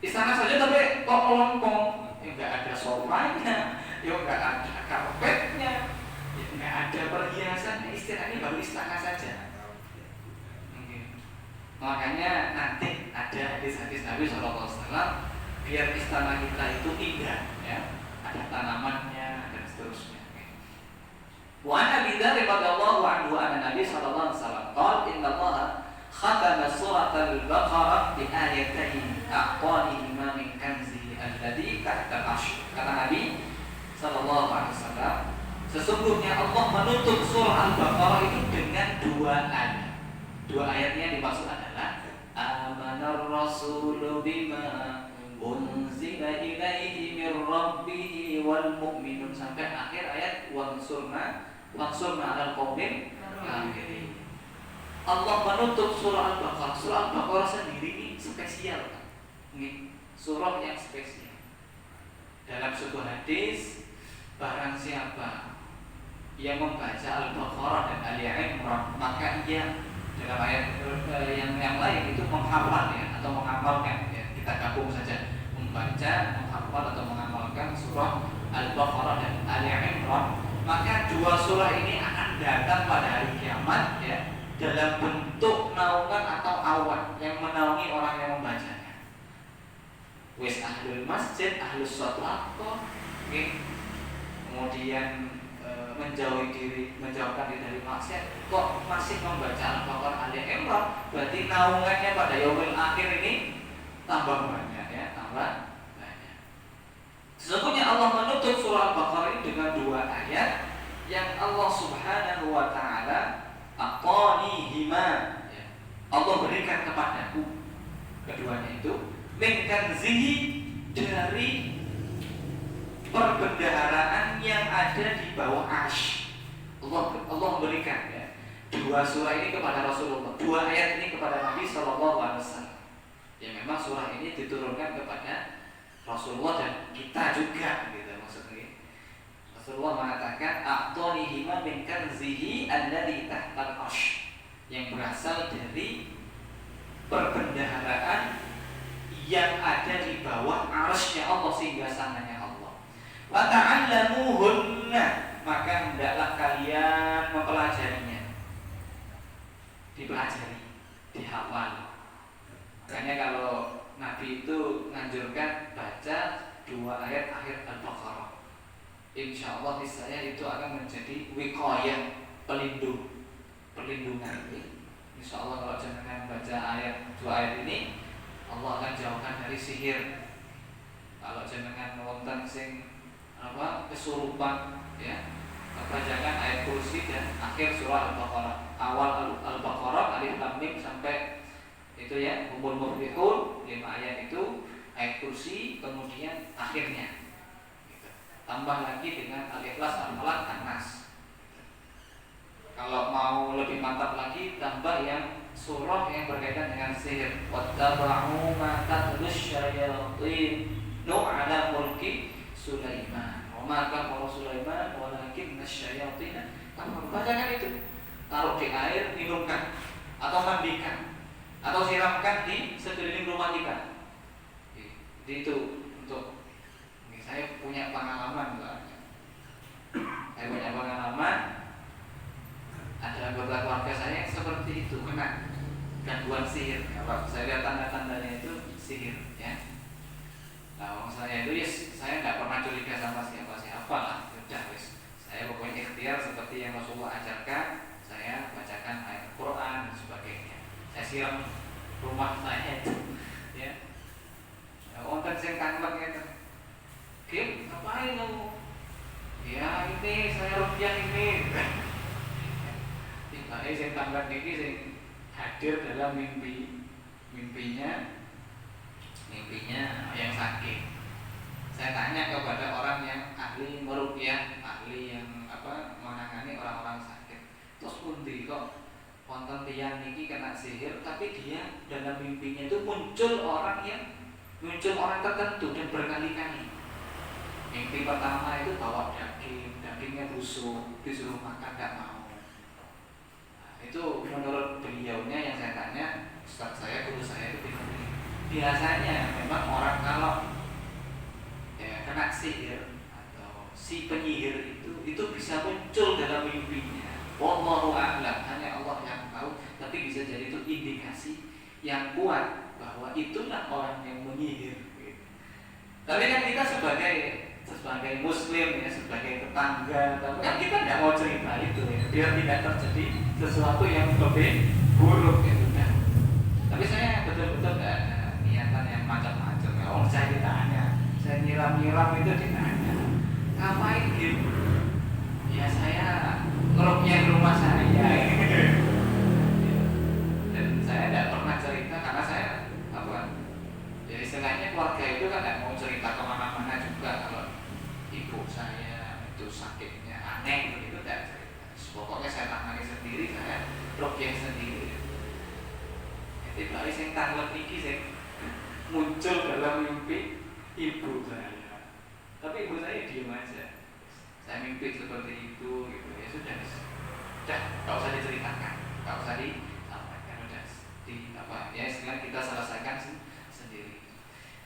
Istana saja tapi kok melompong, ya nggak ada sofanya, ya nggak ada karpetnya, ya nggak ada perhiasan. Istilahnya baru istana saja. Makanya nanti ada hadis-hadis Nabi SAW biar istana kita itu indah, ya, ada tanamannya dan seterusnya. Wa an Abi Dzar radhiyallahu anhu anna Nabi sallallahu alaihi wasallam qala inna Allah khatama surat al-Baqarah bi ayatain a'tanihima min kanzi alladhi tahta al-'arsy. Kata Nabi sallallahu alaihi wasallam, sesungguhnya Allah menutup surah Al-Baqarah itu dengan dua ayat. Dua ayatnya dimaksud adalah amanar rasulu bima unzila ilaihi mir rabbih wal mu'minun sampai akhir ayat wansurna 'alal qaumil kafirin. Allah menutup surah Al-Baqarah. Surah Al-Baqarah sendiri ini spesial, kan? Ini surah yang spesial. Dalam sebuah hadis, barang siapa yang membaca Al-Baqarah dan Ali Imran, maka ia dalam ayat yang lain itu menghafal, ya, atau mengamalkan, ya. Kita gabung saja, membaca, menghafal atau mengamalkan surah Al-Baqarah dan Ali Imran, maka dua surah ini akan datang pada hari kiamat, ya, dalam bentuk naungan atau awan yang menaungi orang yang membacanya. Wis ahlul masjid, ahlus shadaqah, okay. Kemudian menjauhkan diri dari maksiat, kok masih membaca Al-Baqarah Ali Imran, berarti naungannya pada yaumil akhir ini tambah banyak, ya, tambah banyak. Sesungguhnya Allah menutup surah Al-Baqarah ini dengan dua ayat yang Allah Subhanahu wa taala aqanihima, ya, Allah berikan kepadaku. Keduanya itu min kanzihi, dari perbendaharaan yang ada di bawah arsy. Allah memberikan, ya, dua surah ini kepada Rasulullah, dua ayat ini kepada Nabi Sallallahu Alaihi Wasallam. Ya, memang surah ini diturunkan kepada Rasulullah dan kita juga, gitu maksudnya. Rasulullah mengatakan a'tanihima min kanzihi alladhi tahtal arsy, yang berasal dari perbendaharaan yang ada di bawah arsy-Nya Allah, sehingga sananya wa ta'allamuhunna, maka hendaklah kalian mempelajarinya, dipelajari, dihafal. Makanya kalau Nabi itu menganjurkan baca dua ayat akhir Al-Baqarah, insya Allah niscaya itu akan menjadi wiqayah, pelindungan. Insya Allah kalau jangan baca dua ayat ini, Allah akan jauhkan dari sihir. Kalau jangan wonten sing kesurupan, ya, bacakan ayat kursi dan akhir surah Al-Baqarah, awal Al-Baqarah alif lam mim sampai itu, ya, humul muflihun, 5 ayat itu, ayat kursi, kemudian akhirnya gitu. Tambah lagi dengan Al-Ikhlas, Al-Falaq, An-Nas. Kalau mau lebih mantap lagi, tambah yang surah yang berkaitan dengan sihir, wattaba'u ma tatlus syayatinu ala mulki Sulaiman, maka para Sulaiman walakin nasyayatin kafaru. Bacakan itu, taruh di air, minumkan atau mandikan atau siramkan di sekeliling rumah kita. Jadi itu untuk ini, saya punya pengalaman, saya punya pengalaman, ada anggota keluarga saya yang seperti itu, kena gangguan sihir. Kalau saya lihat tanda-tandanya itu sihir, ya. Nah, saya itu, yes, saya nggak pernah curiga sama siapa-siapa lah. Udah, wis, saya pokoknya ikhtiar seperti yang Rasulullah ajarkan. Saya bacakan ayat Quran dan sebagainya. Saya siram rumah saya itu, ya. Onten sing kangen gitu. Kim, ngapain kamu? Ya ini saya rupiah ini. Tiba-tiba sing kangen ini sing hadir dalam mimpinya yang sakit. Saya tanya kepada orang yang ahli meruqyah, ahli yang menangani orang-orang sakit. Terus pundi kok wonten tiyang niki kena sihir, tapi dia dalam mimpinya itu muncul orang yang muncul orang tertentu dan berkali-kali. Mimpi pertama itu bawa dagingnya busuk, disuruh makan gak mau. Nah, itu menurut beliaunya yang saya tanya, ustaz saya, guru saya itu bingung. Biasanya memang orang kalau ya kena sihir atau si penyihir itu bisa muncul dalam mimpinya. Wallahu a'lam, hanya Allah yang tahu. Tapi bisa jadi itu indikasi yang kuat bahwa itulah orang yang menyihir. Tapi kan kita sebagai muslim ya, sebagai tetangga, kan kita tidak mau cerita itu ya, biar tidak terjadi sesuatu yang lebih buruk gitu kan. Tapi saya betul-betul tidak ada niatan yang macam-macam ya. Oh, saya ditanya, saya nyiram-nyiram itu ditanya, ngapain gitu? Ya saya ngeruknya di rumah saya. Dan saya tidak pernah cerita karena saya ya istilahnya keluarga itu kan tidak mau cerita kemana-mana juga. Kalau ibu saya itu sakitnya aneh begitu tidak cerita. Pokoknya saya tangani sendiri, saya rukyah sendiri. Jadi balik saya tanglet iki saya muncul dalam mimpi ibu saya. Tapi ibu saya diam aja. Saya mimpi seperti itu gitu ya sudah nggak usah diceritakan, nggak usah disampaikan, udah ya istilah kita selesaikan sendiri.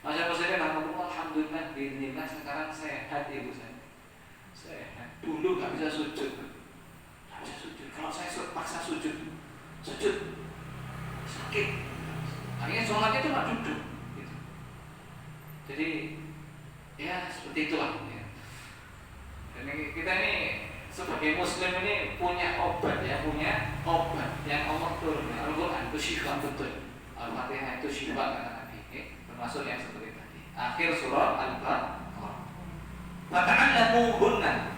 Masyaallah, alhamdulillah, bismillah sekarang sehat ibu saya. Sehat. Dulu nggak bisa sujud. Kalau saya paksa sujud sakit. Akhirnya sholatnya cuma duduk. Gitu. Jadi ya seperti itulah. Ya. Dan kita ini sebagai muslim ini punya obat yang Allah turunkan. Al-Quran itu syifa betul. Al-Fatihah itu syifa kata Nabi. Termasuk yang seperti tadi. Akhir surah Al-Baqarah. Fata'allamuhunna.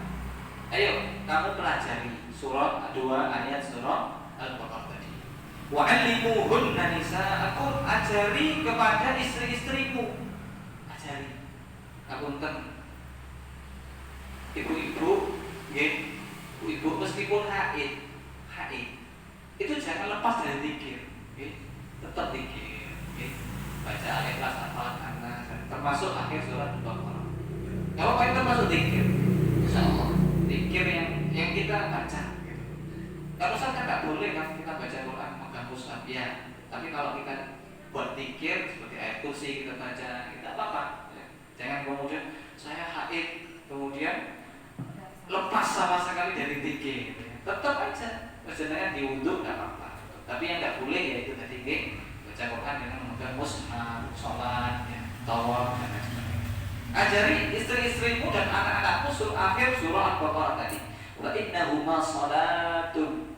Ayo, kamu pelajari surah 2 ayat surah Al-Baqarah tadi. Wa'allimuhunna nisa'akum, ajari kepada istri-istrimu. Ajari. Ngapunten. Ibu-ibu, ibu meskipun haid itu jangan lepas dari zikir, tetap zikir, baca Al-Ikhlas, Al-Falaq, termasuk akhir surat Al-Baqarah. Kalau kalian termasuk zikir, insyaallah zikir yang kita baca. Kalau misalkan nggak boleh kan kita baca Quran megang mushaf ya, tapi kalau kita buat zikir seperti ayat kursi kita baca, kita apa-apa. Jangan kemudian saya haid kemudian lepas sama sekali dari zikir. Tetap aja, sebenarnya diwudhu nggak apa-apa. Tapi yang nggak boleh ya itu tadi baca Quran dengan memegang mushaf, sholat, tawaf dan lain sebagainya. Ajari istri-istrimu dan anak-anakmu akhir surah Al-Baqarah tadi. Wa innahuma sholatun.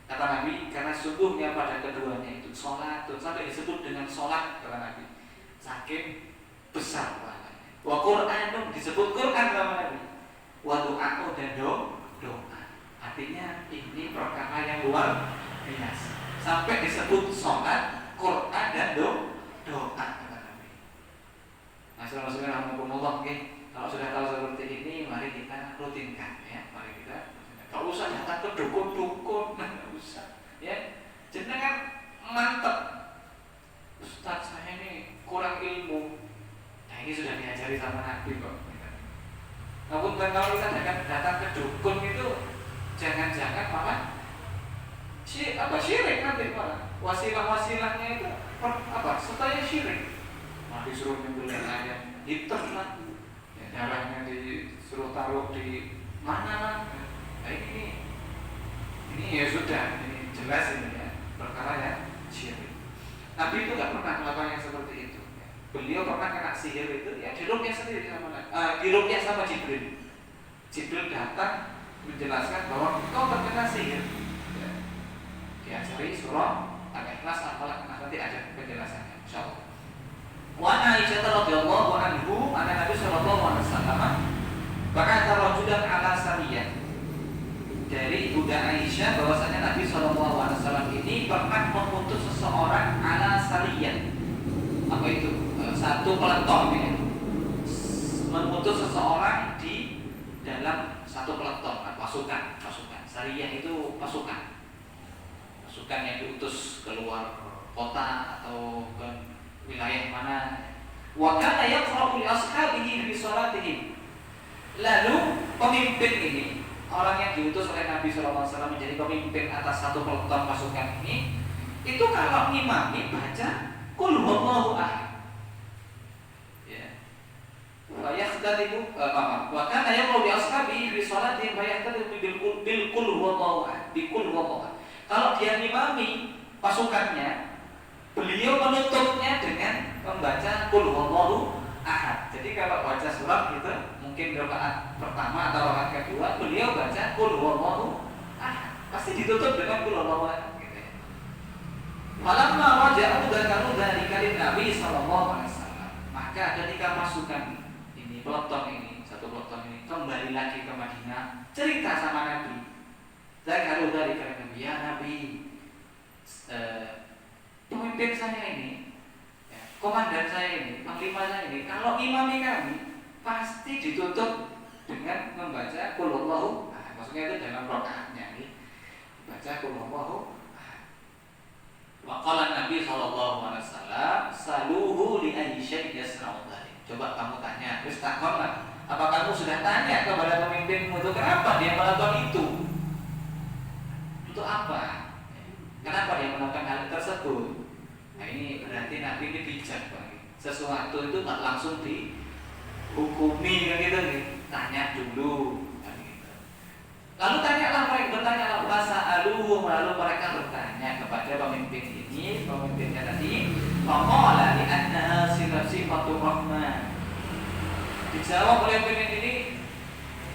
Kata Nabi, karena sungguhnya pada keduanya itu sholatun, sampai disebut dengan sholat kata Nabi. Saking besar pahalanya. Wa Qur'anun, disebut Quran sama Nabi. Wa du'a'u, dan doa. Artinya ini perkara yang luar biasa. Sampai disebut sholat, Quran dan doa kata Nabi. Masyaallah, alhamdulillah. Kalau sudah tahu seperti ini, mari kita rutinkan ya. Mari kita tak usah datang ke dukun-dukun, nggak usah. Ya, jenengan mantep. Ustaz saya ini kurang ilmu. Nah ini sudah diajari sama Nabi kok. Namun kalau kita datang ke dukun itu jangan-jangan malah syirik nanti malah. Wasilah-wasilahnya itu supaya syirik. Nah disuruh nyembelih ayam hitam lah. Darahnya disuruh taruh di mana lah. Nah ini ya sudah, ini jelas ini ya, perkara yang syirik. Nabi itu nggak pernah melakukan yang seperti itu. Beliau pernah kena sihir itu ya diruqyah sendiri diruqyah sama Jibril. Jibril datang menjelaskan bahwa kau terkena sihir. Ya. Diajari surah Al-Ikhlas, Al-Falaq, nanti ada penjelasannya insyaallah. Wa Aisyah radhiyallahu anhu, anna Nabi sallallahu alaihi wasallam ba'atha rajulan ala sariyah. Dari Bunda Aisyah bahwasanya Nabi sallallahu alaihi wasallam ini pernah mengutus seseorang ala sariyah. Apa itu? Satu peleton ya. Mengutus seseorang di dalam satu peleton, pasukan. Sariyah itu pasukan yang diutus keluar kota atau ke wilayah mana. Wa kana yaqra'u li ashabihi fi salatihim. Lalu pemimpin ini, orang yang diutus oleh Nabi sallallahu alaihi wasallam menjadi pemimpin atas satu peloton pasukan ini, itu kalau ngimami baca qul huwallahu ahad. Ya. Wa yahtadimu wa kana yaqra'u li ashabihi fi salatihim wa yahtadimu bil qul huwallahu ahad. Bi qul huwallahu ahad. Kalau dia ngimami pasukannya, beliau menutupnya dengan membaca qul huwallahu ahad. Jadi kalau baca surat gitu, mungkin rakaat pertama atau rakaat kedua, beliau baca qul huwallahu ahad. Pasti ditutup dengan qul huwallahu ahad gitu ya. Falamma raja'u dzakaru dzalika lin Nabi sallallahu alaihi wasallam. Maka ketika pasukan ini, peloton ini, satu peloton ini kembali lagi ke Madinah, cerita sama Nabi. Dzakaru dzalika lin Nabi, ya Nabi, pemimpin saya ini, komandan saya ini, panglima saya ini, kalau imami kami pasti ditutup dengan membaca qul huwallahu ahad. Maksudnya itu dalam rakaatnya ini baca qul huwallahu ahad. Wa qala Nabi sallallahu alaihi wasallam, saluhu li ayyi syai'in yasna'u dzalik. Coba kamu tanya, terus takkonlah, apa kamu sudah tanya kepada pemimpinmu itu kenapa dia melakukan itu? Itu apa? Kenapa dia melakukan hal tersebut? Nah ini berarti Nabi ini bijak, Pak. Sesuatu itu nggak langsung dihukumi kan gitu nih. Tanya dulu kan gitu. Lalu bertanyalah bahasa aluhu, lalu mereka bertanya kepada pemimpin ini, pemimpinnya tadi, faqala li annaha sifatur rahman. Dijawab oleh pemimpin ini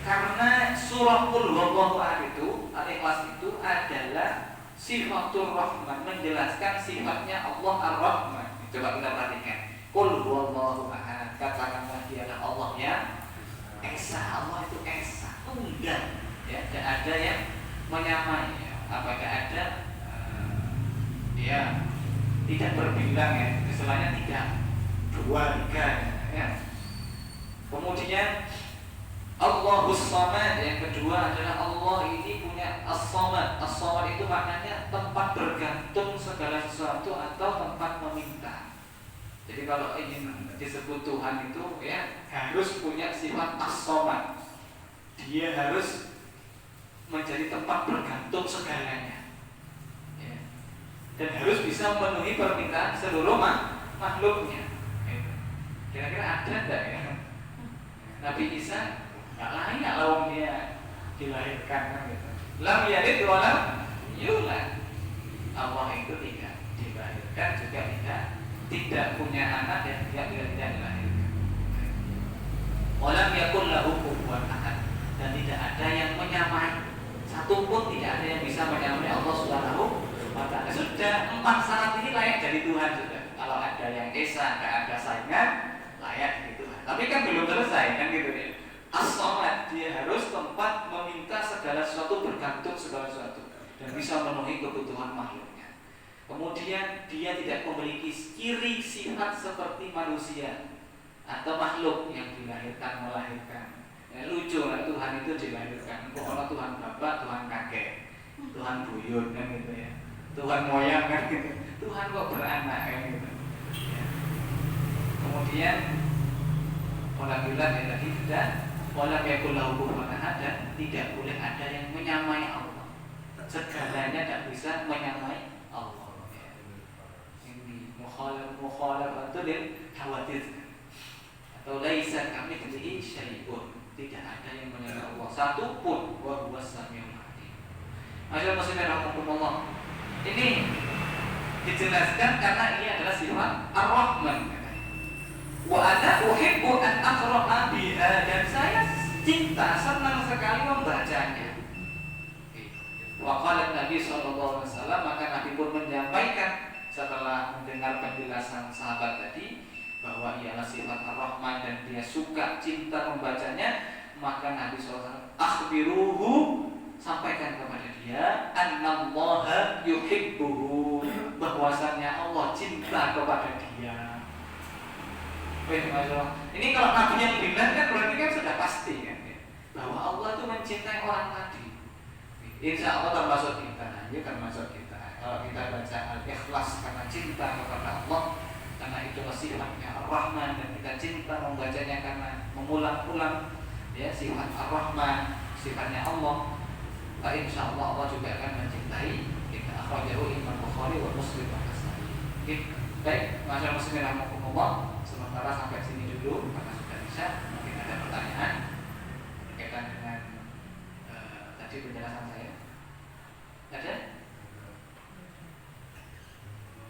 karena surah qul huwallahu ahad itu, Al-Ikhlas itu adalah sifatur rahman, menjelaskan sifatnya Allah ar-Rahman. Coba kita perhatikan. Qul huwallahu ahad, katakanlah dialah Allah yang esa. Allah itu esa, tunggal. Ya, tidak ada yang menyamai. Ya. Apakah ada? Ya, tidak berbilang ya. Istilahnya tidak dua, tiga. Ya. Kemudian Allahus Samad, yang kedua adalah Allah ini punya as-samad. As-samad itu maknanya tempat bergantung segala sesuatu atau tempat meminta. Jadi kalau ingin disebut Tuhan itu ya harus punya sifat as-samad. Dia harus menjadi tempat bergantung segalanya. Ya. Dan harus bisa memenuhi permintaan seluruh makhluknya. Kira-kira ada enggak ya? Nabi Isa nggak layak lawang dia dilahirkan gitu. Lam yalid wa lam yulad. Allah itu tidak dilahirkan juga tidak punya anak dan tidak dilahirkan. Walam yakul lahu kufuwan ahad, dan tidak ada yang menyamai. Satu pun tidak ada yang bisa menyamai Allah Subhanahu wa ta'ala. Sudah 4 syarat ini layak jadi Tuhan sudah. Kalau ada yang esa, nggak ada saingan, layak jadi Tuhan. Tapi kan belum selesai kan gitu ya. As-samad, dia harus tempat meminta segala sesuatu, bergantung segala sesuatu dan bisa memenuhi kebutuhan makhluknya. Kemudian dia tidak memiliki ciri sifat seperti manusia atau makhluk yang dilahirkan melahirkan. Ya, lucu lah Tuhan itu dilahirkan. Kalau Tuhan bapak, Tuhan kakek, Tuhan buyut kan gitu ya. Tuhan moyang kan gitu. Tuhan kok beranak kan gitu. Ya. Kemudian Alhamdulillah yang tadi sudah walam yakul lahu kufuwan ahad, dan tidak boleh ada yang menyamai Allah. Segalanya tidak bisa menyamai Allah. Ya. Ini mukhalafatul hawadits atau laisa kamitslihi syai'un. Tidak ada yang menyamai Allah satu pun. Wa huwas samiul alim. Masyaallah muslimin rahimakumullah. Ini dijelaskan karena ini adalah sifat Ar-Rahman. Wa ana uhibbu an aqra'a biha, dan saya cinta, senang sekali membacanya. Wa qala Nabi sallallahu alaihi wasallam, maka Nabi pun menyampaikan setelah mendengar penjelasan sahabat tadi bahwa ialah sifat Ar-Rahman dan dia suka cinta membacanya, maka Nabi SAW akhbiruhu, sampaikan kepada dia annallaha yuhibbuhu, bahwasanya Allah cinta kepada dia. Ini kalau Nabi yang bilang kan berarti kan sudah pasti kan ya, bahwa Allah itu mencintai orang tadi. Insya Allah termasuk kita, ya termasuk kita. Kalau kita baca Al-Ikhlas karena cinta kepada Allah, karena itu sifatnya Ar-Rahman dan kita cinta membacanya karena mengulang-ulang ya sifat Ar-Rahman, sifatnya Allah, maka insyaallah Allah juga akan mencintai kita. Akhrajahu Imam Bukhari wa Muslim wa Nasa'i. Oke, baik, masyaallah muslimin rahimakumullah. Sementara sampai sini dulu karena sudah bisa. Mungkin ada pertanyaan berkaitan dengan tadi penjelasan saya. Ada?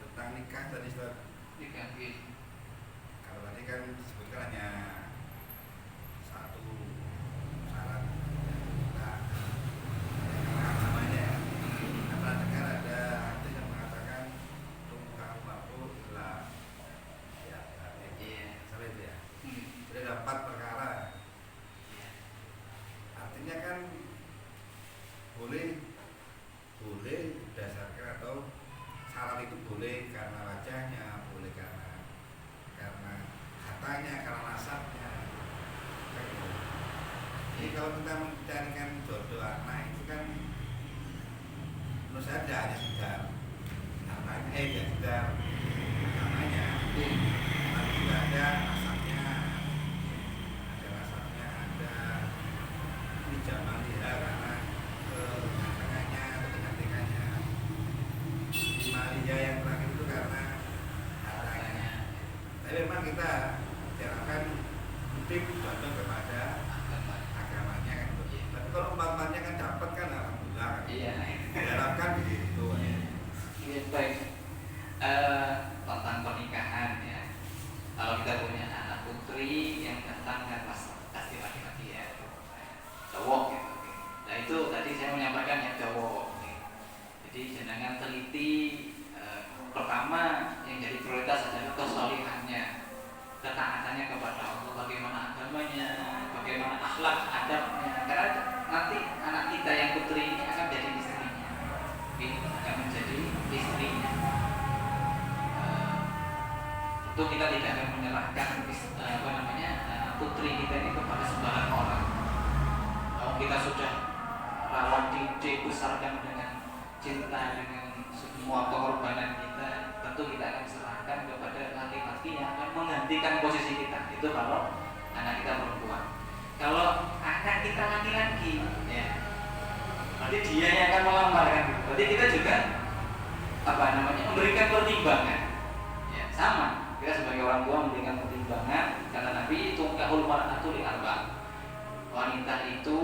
Tentang nikah tadi Ustaz. Nikah, Kalau tadi kan disebutkan hanya satu syarat nikah namanya. Karena dengar ada hadis yang mengatakan tungkang mabuk adalah ya salah itu ya. Jadi ada 4 perkara. Artinya kan boleh berdasarkan atau syarat itu boleh karena wajahnya, boleh karena katanya, karena nasabnya. Jadi kalau kita mencarikan jodoh anak itu kan menurut saya tidak hanya sekedar hartanya, sekedar agamanya, tapi juga ada nasabnya, ada ijamaliha karena kegantengannya, kecantikannya. Maria yang terakhir itu karena hartanya. Tapi memang kita diharapkan lebih condong kepada agamanya kan. Tapi kalau empatnya kan dapat kan alhamdulillah kan. Diharapkan begitu. Iya, baik. Tentang pernikahan ya. Kalau kita punya anak putri yang datang kan pasti laki-laki ya, cowok gitu. Nah itu tadi saya menyampaikan yang cowok. Jadi jangan teliti pertama yang jadi prioritas adalah kesalihannya, ketaatannya kepada Allah, bagaimana agamanya, bagaimana akhlak adabnya. Karena nanti anak kita yang putri ini akan jadi istrinya, akan menjadi istrinya. Tentu kita tidak akan menyerahkan putri kita ini kepada sembarang orang. Kalau kita sudah rawat didik, besarkan dengan cinta, dengan semua pengorbanan kita, tentu kita akan serahkan kepada laki-laki yang akan menggantikan posisi kita. Itu kalau anak kita perempuan. Kalau anak kita laki-laki, ya, berarti dia yang akan melamar kan. Berarti kita juga memberikan pertimbangan. Ya, sama. Kita sebagai orang tua memberikan pertimbangan karena Nabi itu kahul mar'atu li arba'. Wanita itu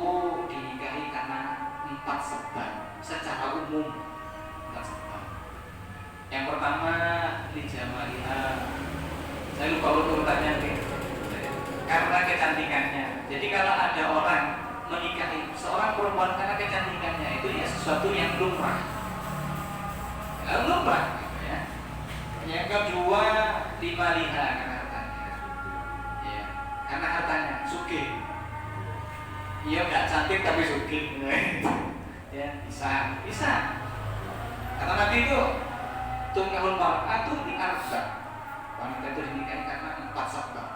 dinikahi karena 4 sebab secara umum. 4 sebab. Yang pertama lijamaliha. Saya lupa urutannya nih. Karena kecantikannya. Jadi kalau ada orang menikahi seorang perempuan karena kecantikannya, itu ya sesuatu yang lumrah. Lumrah gitu ya. Yang kedua limaliha, karena hartanya. Ya, karena hartanya sugih. Iya nggak cantik tapi sugih. Ya, bisa. Kata Nabi itu tungkahul mar'atu li arba'. Wanita itu dinikahi karena 4 sebab.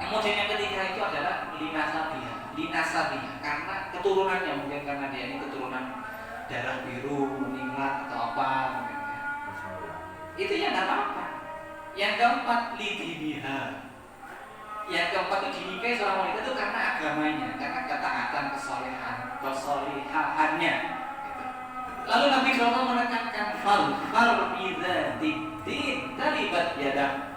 Kemudian yang ketiga itu adalah linasabiha, karena keturunannya, mungkin karena dia ini keturunan darah biru, meningrat atau apa gitu ya. Itu ya nggak apa-apa. Yang keempat lidiniha. Yang keempat itu dinikahi seorang wanita itu karena agamanya, karena ketaatan, kesolihahannya gitu. Lalu Nabi SAW menekankan fal bidzatid talibat yadah.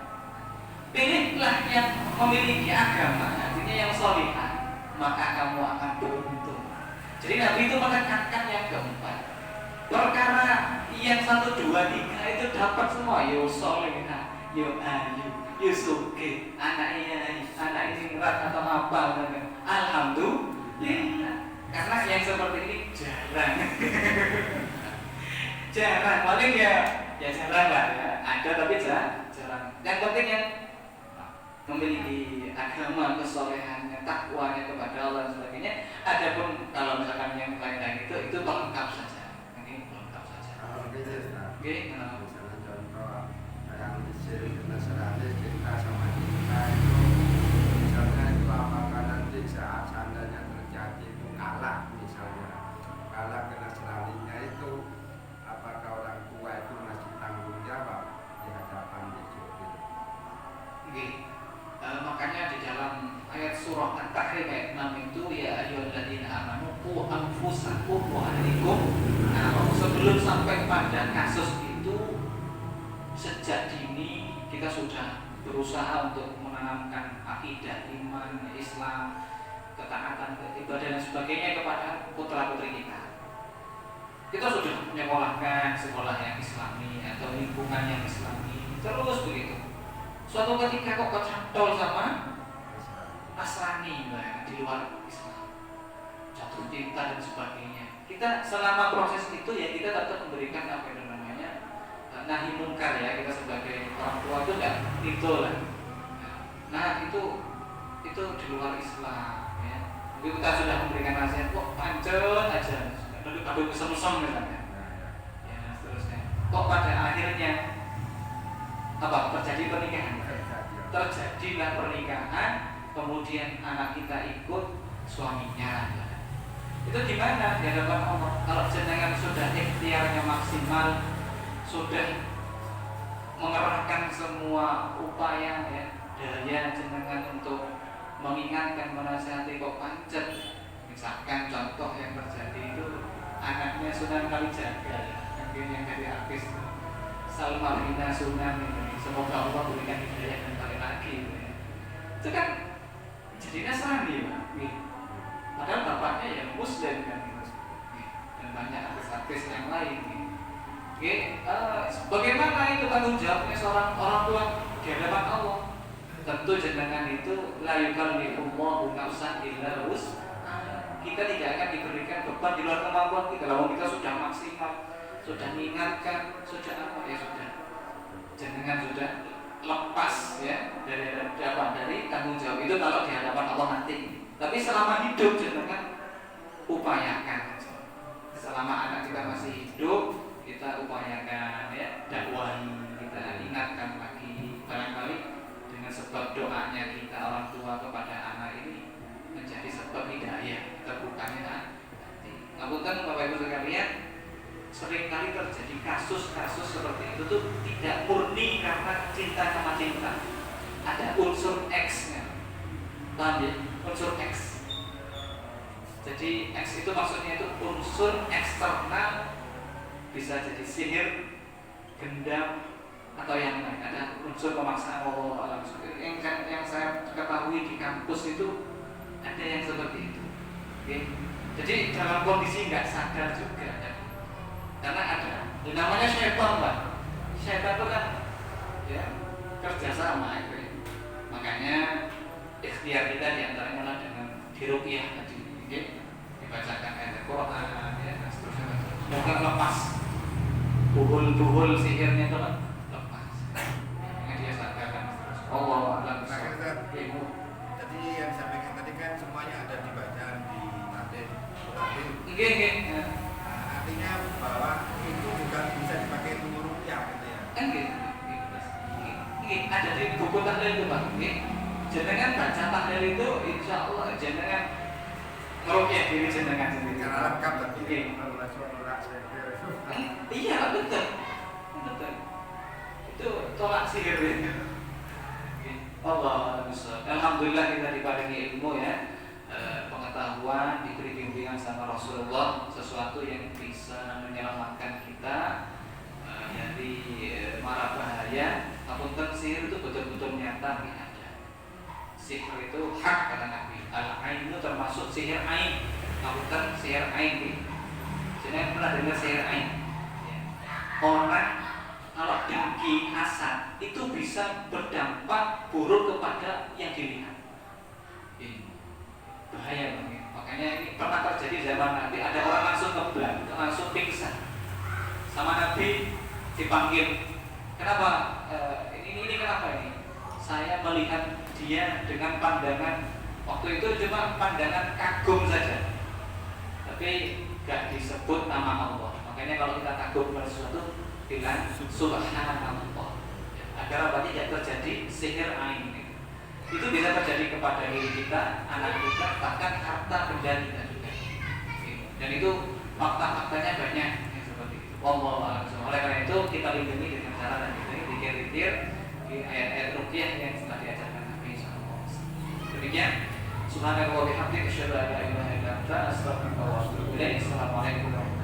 Pilihlah yang memiliki agama, artinya yang solihah, maka kamu akan beruntung. Jadi Nabi itu menekankan yang keempat. Perkara yang 1, 2, 3 itu dapat semua. Yo solihah, yo ayu, yo suke, anak ini ngerat atau apa. Alhamdulillah. Karena yang seperti ini jarang. Jarang, paling ya jarang lah ya. Ada tapi jarang. Yang penting yang memiliki agama, kesolehannya, takwanya kepada Allah dan sebagainya. Adapun kalau misalkan yang lain-lain itu pelengkap saja. Ini pelengkap saja. Oke, misalnya contoh yang Mesir Nasrani kita sama kita itu misalnya itu apakah nanti saat seandainya terjadi itu kalah, misalnya kalah ke Nasraninya itu, apakah orang tua itu masih tanggung jawab di hadapan Yesus Makanya di dalam ayat surah At-Tahrim ayat 6 itu ya ayyuhalladzina amanu qu anfusakum wa ahlikum. Nah, sebelum sampai pada kasus itu sejak dini kita sudah berusaha untuk menanamkan akidah iman Islam, ketaatan, ibadah dan sebagainya kepada putra-putri kita. Kita sudah menyekolahkan sekolah yang Islami atau lingkungan yang Islami, terus begitu. Suatu ketika kok kecantol sama Nasrani di luar Islam, jatuh cinta dan sebagainya. Kita selama proses itu ya kita tetap memberikan apa yang namanya nahi mungkar ya, kita sebagai orang tua itu enggak itu lah. Nah itu di luar Islam ya. Jadi kita sudah memberikan nasihat kok pancen aja, lalu kado kesem-sem misalnya. Ya seterusnya. Kok pada akhirnya apa terjadi pernikahan? Terjadilah pernikahan, kemudian anak kita ikut suaminya. Itu gimana di hadapan Allah? Kalau jenengan sudah ikhtiarnya maksimal, sudah mengerahkan semua upaya ya, daya jenengan untuk mengingatkan, menasihati kok pancet. Misalkan contoh yang terjadi itu anaknya Sunan Kalijaga ya, mungkin yang dari artis Salma Rina Sunan ini. Semoga Allah berikan hidayah dan balik lagi ya. Itu kan jadi Nasrani Pak. Padahal bapaknya ya Muslim kan gitu. Dan banyak artis-artis yang lain bagaimana itu tanggung jawabnya seorang orang tua di hadapan Allah? Tentu jenengan itu la yukallifullahu nafsan illa wus'aha. Kita tidak akan diberikan beban di luar kemampuan kita. Kalau kita sudah maksimal, sudah mengingatkan, sudah apa ya sudah. Jenengan sudah lepas ya dari tanggung jawab itu kalau di hadapan Allah nanti. Tapi selama hidup jenengan upayakan. Selama anak kita masih hidup, kita upayakan ya, dakwahi, kita ingatkan lagi. Barangkali dengan sebab doanya kita orang tua kepada anak ini menjadi sebab hidayah terbukanya nanti. Ngapunten Bapak Ibu sekalian, seringkali terjadi kasus-kasus seperti itu tuh tidak murni karena cinta sama cinta. Ada unsur X-nya. Paham ya? Unsur X. Jadi X itu maksudnya itu unsur eksternal, bisa jadi sihir, gendam atau yang lain. Ada unsur pemaksaan Allah. Yang saya ketahui di kampus itu ada yang seperti itu. Okay? Jadi dalam kondisi nggak sadar juga ya. Karena ada namanya syaitan Pak. Syaitan itu kan ya kerjasama itu. Makanya ikhtiar kita diantaranya dengan diruqyah tadi, okay? Dibacakan ayat Quran ya, dan seterusnya. Semoga lepas buhul sihirnya itu kan lepas. Yang dia sadarkan terus. Allah alam. Jadi yang saya sampaikan tadi kan semuanya ada di bacaan di Nadim. Nggih. Artinya bahwa itu juga bisa dipakai untuk ruqyah gitu ya. Nggih. Ada di buku tahlil itu Pak. Nggih. Jenengan baca tahlil itu insya Allah jenengan ngeruqyah diri jenengan sendiri. Karena lengkap tadi. Iya betul. Itu tolak sihir itu. Allah alhamdulillah kita diparingi ilmu ya, pengetahuan, diberi bimbingan sama Rasulullah, sesuatu yang bisa menyelamatkan kita dari mara bahaya. Apunten sihir itu betul-betul nyata ada. Sihir itu hak kata Nabi. Al-ain itu termasuk sihir ain. Apunten sihir ain. Jangan pernah dengar sihir ain. Orang kalau dengki, hasad itu bisa berdampak buruk kepada yang dilihat. Ini bahaya banget. Makanya ini pernah terjadi zaman Nabi, ada orang langsung ngeblank, langsung pingsan. Sama Nabi dipanggil, kenapa? Ini kenapa ini? Saya melihat dia dengan pandangan waktu itu cuma pandangan kagum saja, tapi gak disebut nama Allah. Makanya kalau kita kagum pada sesuatu bilang subhanallah agar apa tidak terjadi sihir ain. Itu bisa terjadi kepada diri kita, anak kita, bahkan harta benda kita juga. Dan itu fakta-faktanya banyak seperti itu. Oleh karena itu kita lindungi dengan cara dan ini dikir-dikir ayat-ayat ruqyah yang telah diajarkan Nabi sallallahu alaihi wasallam. Demikian, subhanallah wa bihamdihi asyhadu an la ilaha illa anta astaghfiruka wa atubu ilaik. Assalamualaikum warahmatullahi wabarakatuh.